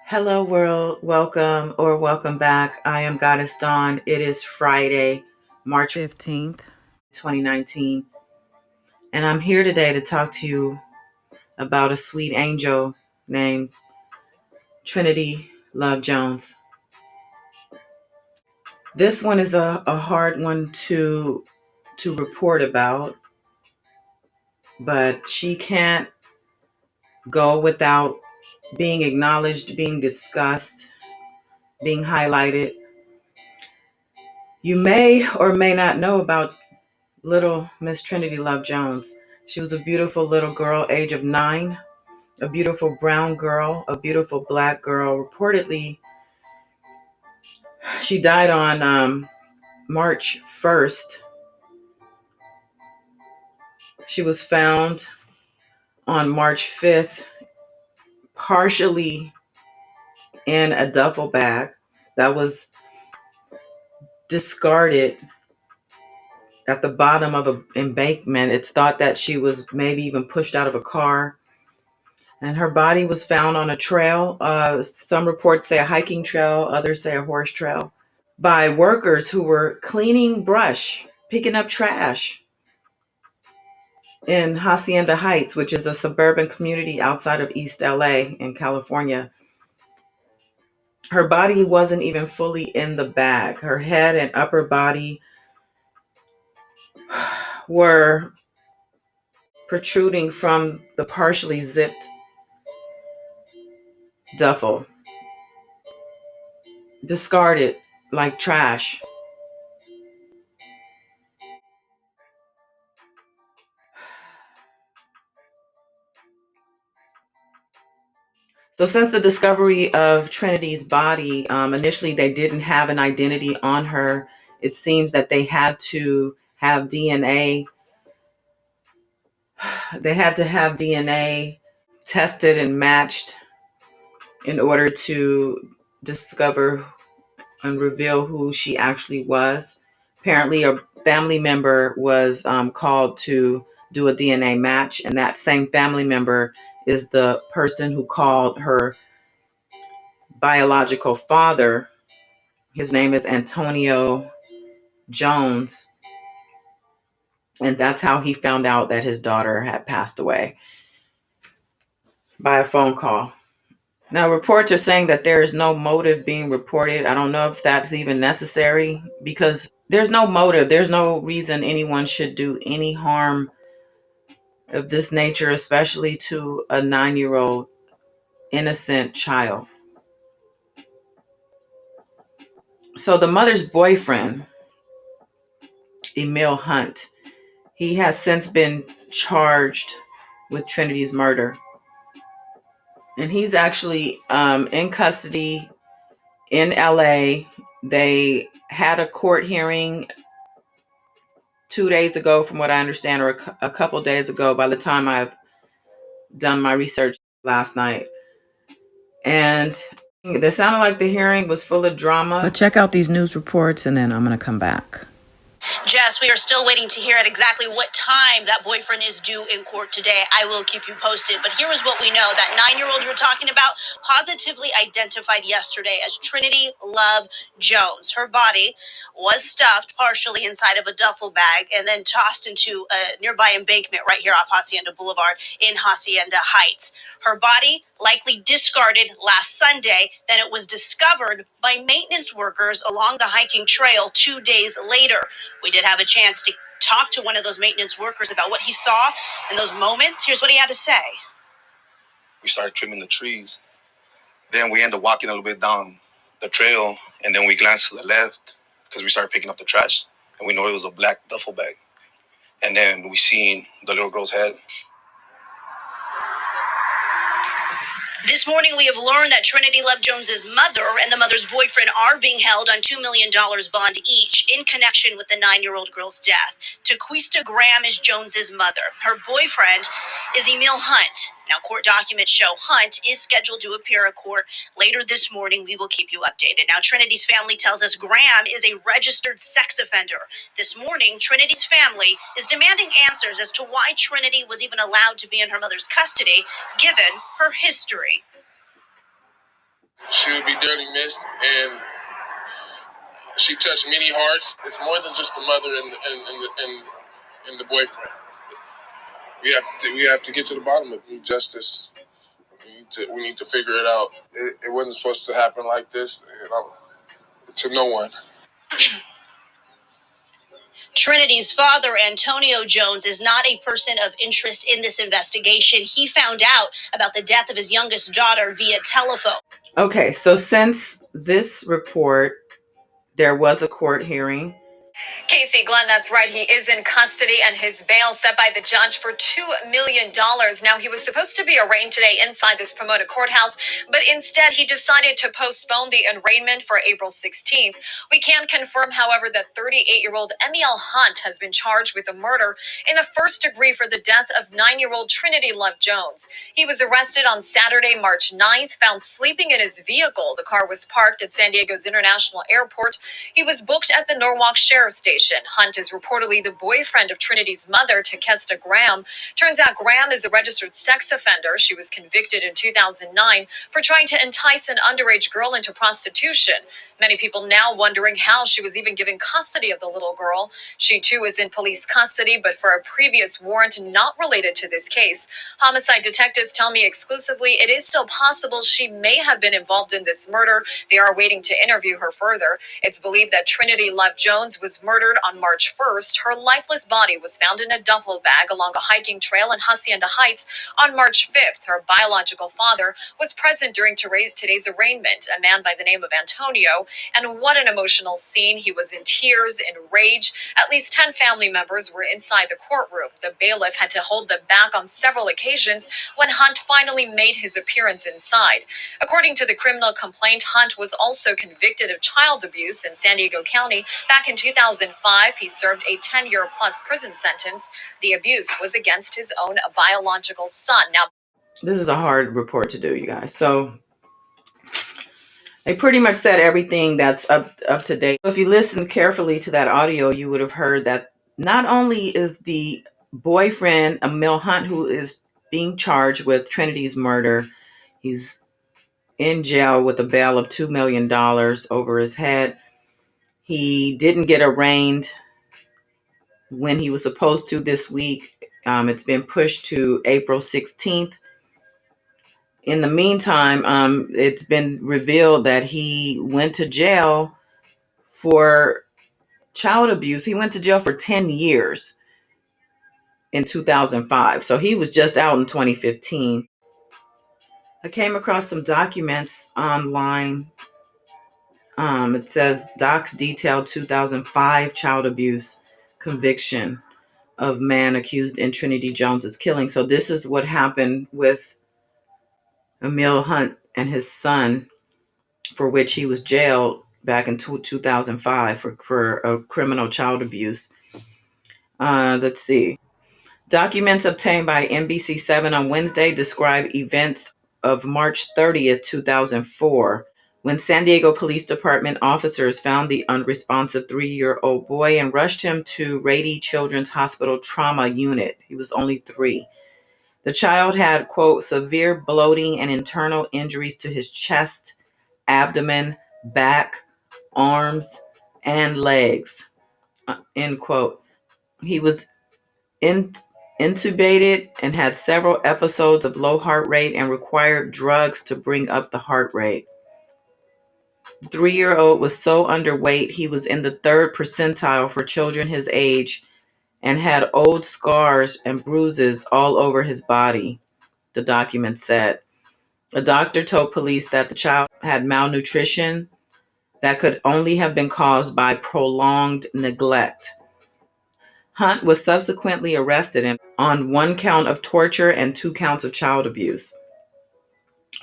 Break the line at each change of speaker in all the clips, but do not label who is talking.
Hello, world. Welcome or welcome back. I am Goddess Dawn. It is Friday, March 15th, 2019. And I'm here today to talk to you about a sweet angel named Trinity Love Jones. This one is a hard one to report about, but she can't go without being acknowledged, being discussed, being highlighted. You may or may not know about little Miss Trinity Love Jones. She was a beautiful little girl, age of 9, a beautiful brown girl, a beautiful black girl. Reportedly, she died on March 1st. She was found on March 5th, partially in a duffel bag that was discarded at the bottom of an embankment. It's thought that she was maybe even pushed out of a car. And her body was found on a trail. Some reports say a hiking trail, others say a horse trail, by workers who were cleaning brush, picking up trash in Hacienda Heights, which is a suburban community outside of East LA in California. Her body wasn't even fully in the bag. Her head and upper body were protruding from the partially zipped duffel, discarded like trash. So since the discovery of Trinity's body, initially they didn't have an identity on her. It seems that they had to have DNA. They had to have DNA tested and matched in order to discover and reveal who she actually was. Apparently, a family member was called to do a DNA match, and that same family member is the person who called her biological father. His name is Antonio Jones, and that's how he found out that his daughter had passed away, by a phone call. Now, reports are saying that there is no motive being reported. I don't know if that's even necessary because there's no motive. There's no reason anyone should do any harm of this nature, especially to a 9-year-old innocent child. So the mother's boyfriend, Emil Hunt, he has since been charged with Trinity's murder. And he's actually in custody in LA. They had a court hearing 2 days ago, from what I understand, or a couple days ago by the time I've done my research last night. And it sounded like the hearing was full of drama. But check out these news reports and then I'm going to come back.
Jess, we are still waiting to hear at exactly what time that boyfriend is due in court today. I will keep you posted. But here is what we know. That 9-year-old you were talking about, positively identified yesterday as Trinity Love Jones. Her body was stuffed partially inside of a duffel bag and then tossed into a nearby embankment right here off Hacienda Boulevard in Hacienda Heights. Her body likely discarded last Sunday. Then it was discovered by maintenance workers along the hiking trail 2 days later. We did have a chance to talk to one of those maintenance workers about what he saw in those moments. Here's what he had to say.
We started trimming the trees. Then we ended up walking a little bit down the trail, and then we glanced to the left because we started picking up the trash, and we know it was a black duffel bag. And then we seen the little girl's head.
This morning, we have learned that Trinity Love Jones's mother and the mother's boyfriend are being held on $2 million bond each in connection with the 9-year-old girl's death. Taquista Graham is Jones's mother. Her boyfriend is Emil Hunt. Now, court documents show Hunt is scheduled to appear at court later this morning. We will keep you updated. Now, Trinity's family tells us Graham is a registered sex offender. This morning, Trinity's family is demanding answers as to why Trinity was even allowed to be in her mother's custody, given her history. She would be dearly missed, and she touched many hearts. It's more than just the mother and the boyfriend. We have to get to the bottom of it. We need justice. We need to figure it out. It wasn't supposed to happen like this, to no one. Trinity's father, Antonio Jones, is not a person of interest in this investigation. He found out about the death of his youngest daughter via telephone.
Okay, so since this report, there was a court hearing.
Casey, Glenn, that's right. He is in custody and his bail set by the judge for $2 million. Now, he was supposed to be arraigned today inside this Pomona courthouse, but instead he decided to postpone the arraignment for April 16th. We can confirm, however, that 38-year-old Emiel Hunt has been charged with a murder in the first degree for the death of 9-year-old Trinity Love Jones. He was arrested on Saturday, March 9th, found sleeping in his vehicle. The car was parked at San Diego's International Airport. He was booked at the Norwalk Sheriff's Station. Hunt is reportedly the boyfriend of Trinity's mother, Takesta Graham. Turns out Graham is a registered sex offender. She was convicted in 2009 for trying to entice an underage girl into prostitution. Many people now wondering how she was even given custody of the little girl. She too is in police custody, but for a previous warrant not related to this case. Homicide detectives tell me exclusively it is still possible she may have been involved in this murder. They are waiting to interview her further. It's believed that Trinity Love Jones was murdered on March 1st. Her lifeless body was found in a duffel bag along a hiking trail in Hacienda Heights on March 5th. Her biological father was present during today's arraignment, a man by the name of Antonio. And what an emotional scene. He was in tears, in rage. At least 10 family members were inside the courtroom. The bailiff had to hold them back on several occasions when Hunt finally made his appearance inside. According to the criminal complaint, Hunt was also convicted of child abuse in San Diego County. Back in 2005, he served a 10-year-plus prison sentence. The abuse was against his own biological son. Now,
This is a hard report to do, you guys. So they pretty much said everything that's up to date. If you listened carefully to that audio, you would have heard that not only is the boyfriend, Emil Hunt, who is being charged with Trinity's murder, he's in jail with a bail of $2 million over his head. He didn't get arraigned when he was supposed to this week. It's been pushed to April 16th. In the meantime, it's been revealed that he went to jail for child abuse. He went to jail for 10 years in 2005. So he was just out in 2015. I came across some documents online. It says docs detail 2005 child abuse conviction of man accused in Trinity Jones's killing. So this is what happened with Emil Hunt and his son, for which he was jailed back in 2005 for a criminal child abuse. Let's see. Documents obtained by NBC7 on Wednesday describe events of March 30th, 2004, when San Diego Police Department officers found the unresponsive 3-year-old boy and rushed him to Rady Children's Hospital Trauma Unit. He was only 3. The child had, quote, severe bloating and internal injuries to his chest, abdomen, back, arms, and legs, end quote. He was intubated and had several episodes of low heart rate and required drugs to bring up the heart rate. The 3-year-old was so underweight he was in the 3rd percentile for children his age and had old scars and bruises all over his body, the document said. A doctor told police that the child had malnutrition that could only have been caused by prolonged neglect. Hunt was subsequently arrested on 1 count of torture and 2 counts of child abuse.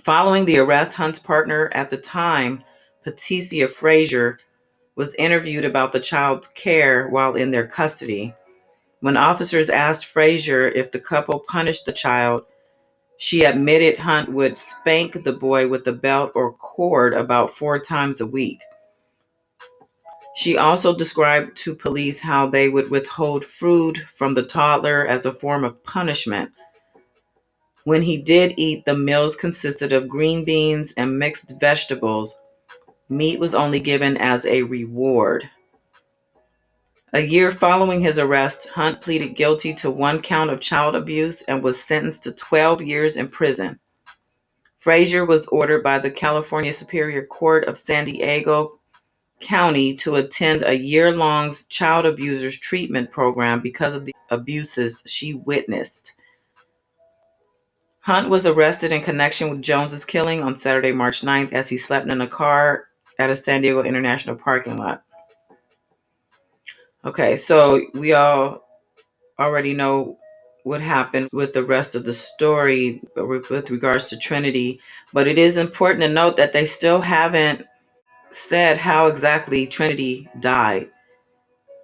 Following the arrest, Hunt's partner at the time, Patricia Frazier, was interviewed about the child's care while in their custody. When officers asked Frazier if the couple punished the child, she admitted Hunt would spank the boy with a belt or cord about 4 times a week. She also described to police how they would withhold food from the toddler as a form of punishment. When he did eat, the meals consisted of green beans and mixed vegetables. Meat was only given as a reward. A year following his arrest, Hunt pleaded guilty to one count of child abuse and was sentenced to 12 years in prison. Frazier was ordered by the California Superior Court of San Diego County to attend a year-long child abusers treatment program because of the abuses she witnessed. Hunt was arrested in connection with Jones's killing on Saturday, March 9th, as he slept in a car at a San Diego International parking lot. Okay, so we all already know what happened with the rest of the story with regards to Trinity, but it is important to note that they still haven't said how exactly Trinity died.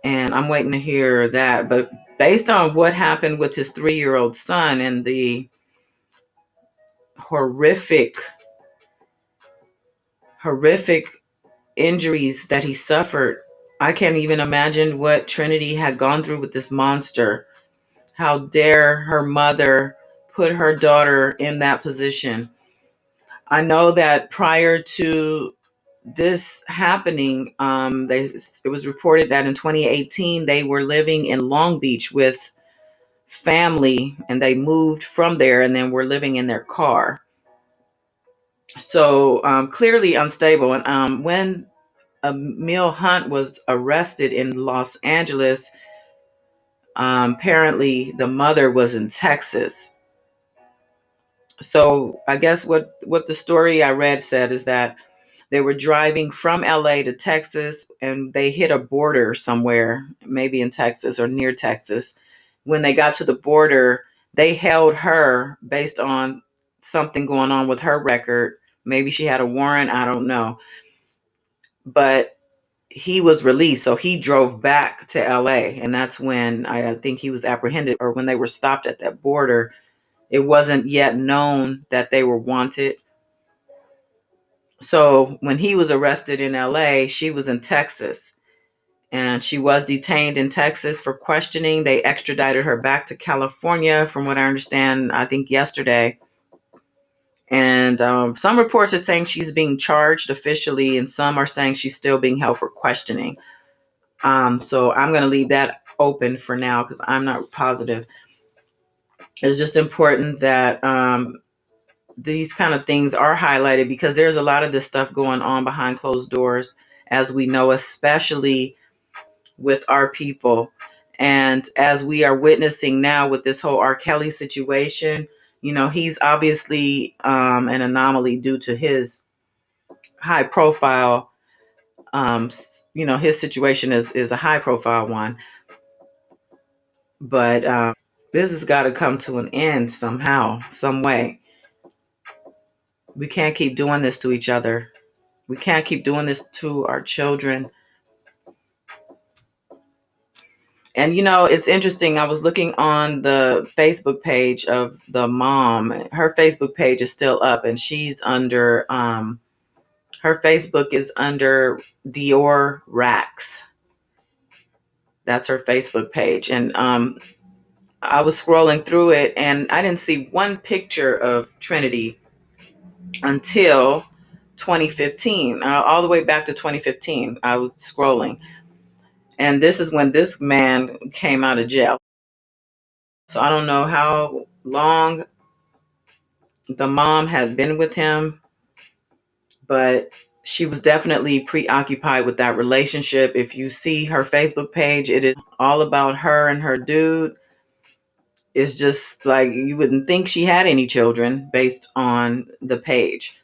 And I'm waiting to hear that. But based on what happened with his 3-year-old son and the horrific injuries that he suffered, I can't even imagine what Trinity had gone through with this monster. How dare her mother put her daughter in that position? I know that prior to this happening, it was reported that in 2018 they were living in Long Beach with family, and they moved from there and then were living in their car. So clearly unstable. And when Emil Hunt was arrested in Los Angeles, apparently the mother was in Texas. So I guess what the story I read said is that they were driving from LA to Texas and they hit a border somewhere, maybe in Texas or near Texas. When they got to the border, they held her based on something going on with her record. Maybe she had a warrant, I don't know. But he was released, so he drove back to LA, and that's when I think he was apprehended, or when they were stopped at that border. It wasn't yet known that they were wanted. So when he was arrested in LA, she was in Texas, and she was detained in Texas for questioning. They extradited her back to California, from what I understand, I think yesterday. And some reports are saying she's being charged officially, and some are saying she's still being held for questioning. So I'm going to leave that open for now because I'm not positive. It's just important that these kind of things are highlighted, because there's a lot of this stuff going on behind closed doors, as we know, especially with our people. And as we are witnessing now with this whole R. Kelly situation, he's obviously an anomaly due to his high profile. His situation is a high profile one. But this has got to come to an end somehow, some way. We can't keep doing this to each other. We can't keep doing this to our children. And it's interesting. I was looking on the Facebook page of the mom. Her Facebook page is still up, and she's under her Facebook is under Dior Racks. That's her Facebook page. And I was scrolling through it, and I didn't see one picture of Trinity until 2015, all the way back to 2015. I was scrolling, and this is when this man came out of jail. So I don't know how long the mom had been with him, but she was definitely preoccupied with that relationship. If you see her Facebook page, it is all about her and her dude. It's just like you wouldn't think she had any children based on the page.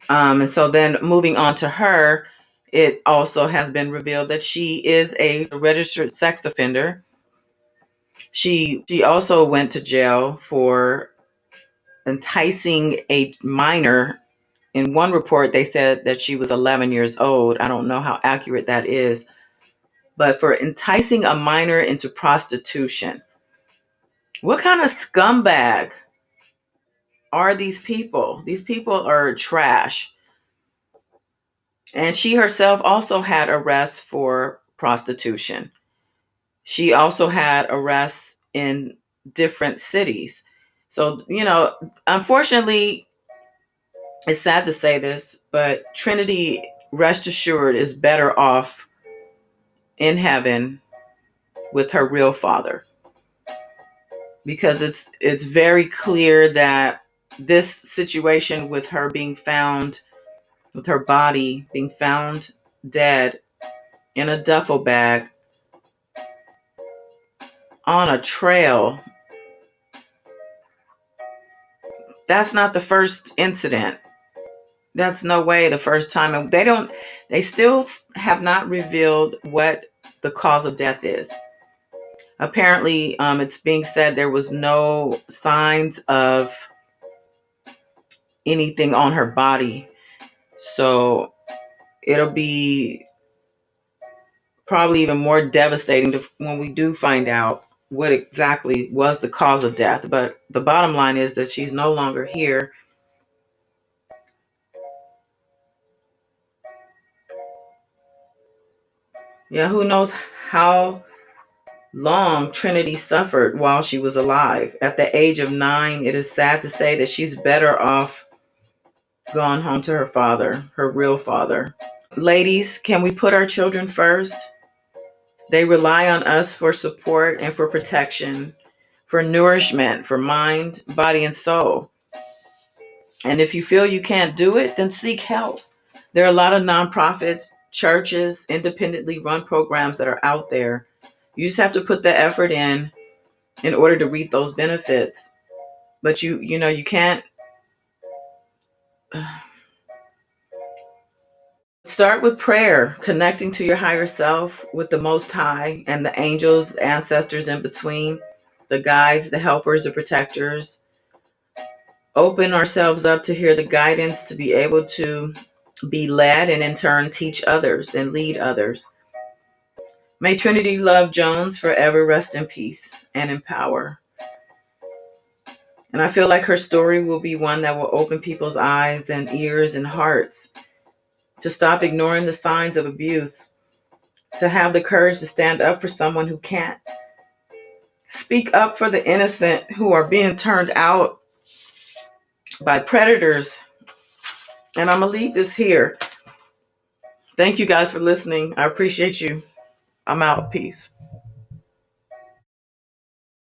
And so then moving on to her, it also has been revealed that she is a registered sex offender. She also went to jail for enticing a minor. In one report, they said that she was 11 years old. I don't know how accurate that is, but for enticing a minor into prostitution. What kind of scumbag are these people? These people are trash. And she herself also had arrests for prostitution. She also had arrests in different cities. So, unfortunately, it's sad to say this, but Trinity, rest assured, is better off in heaven with her real father, because it's very clear that this situation with her being found, with her body being found dead in a duffel bag on a trail, that's not the first incident. That's no way the first time. And they still have not revealed what the cause of death is. Apparently, it's being said there was no signs of anything on her body. So it'll be probably even more devastating when we do find out what exactly was the cause of death. But the bottom line is that she's no longer here. Yeah, who knows how long Trinity suffered while she was alive. At the age of 9, it is sad to say that she's better off gone home to her father, her real father. Ladies, can we put our children first? They rely on us for support and for protection, for nourishment, for mind, body, and soul. And if you feel you can't do it, then seek help. There are a lot of nonprofits, churches, independently run programs that are out there. You just have to put the effort in order to reap those benefits. But you can't. Start with prayer, connecting to your higher self, with the Most High and the angels, ancestors in between, the guides, the helpers, the protectors. Open ourselves up to hear the guidance, to be able to be led and in turn teach others and lead others. May Trinity Love Jones forever rest in peace and in power. And I feel like her story will be one that will open people's eyes and ears and hearts to stop ignoring the signs of abuse, to have the courage to stand up for someone who can't, speak up for the innocent who are being turned out by predators. And I'm going to leave this here. Thank you guys for listening. I appreciate you. I'm out. Peace.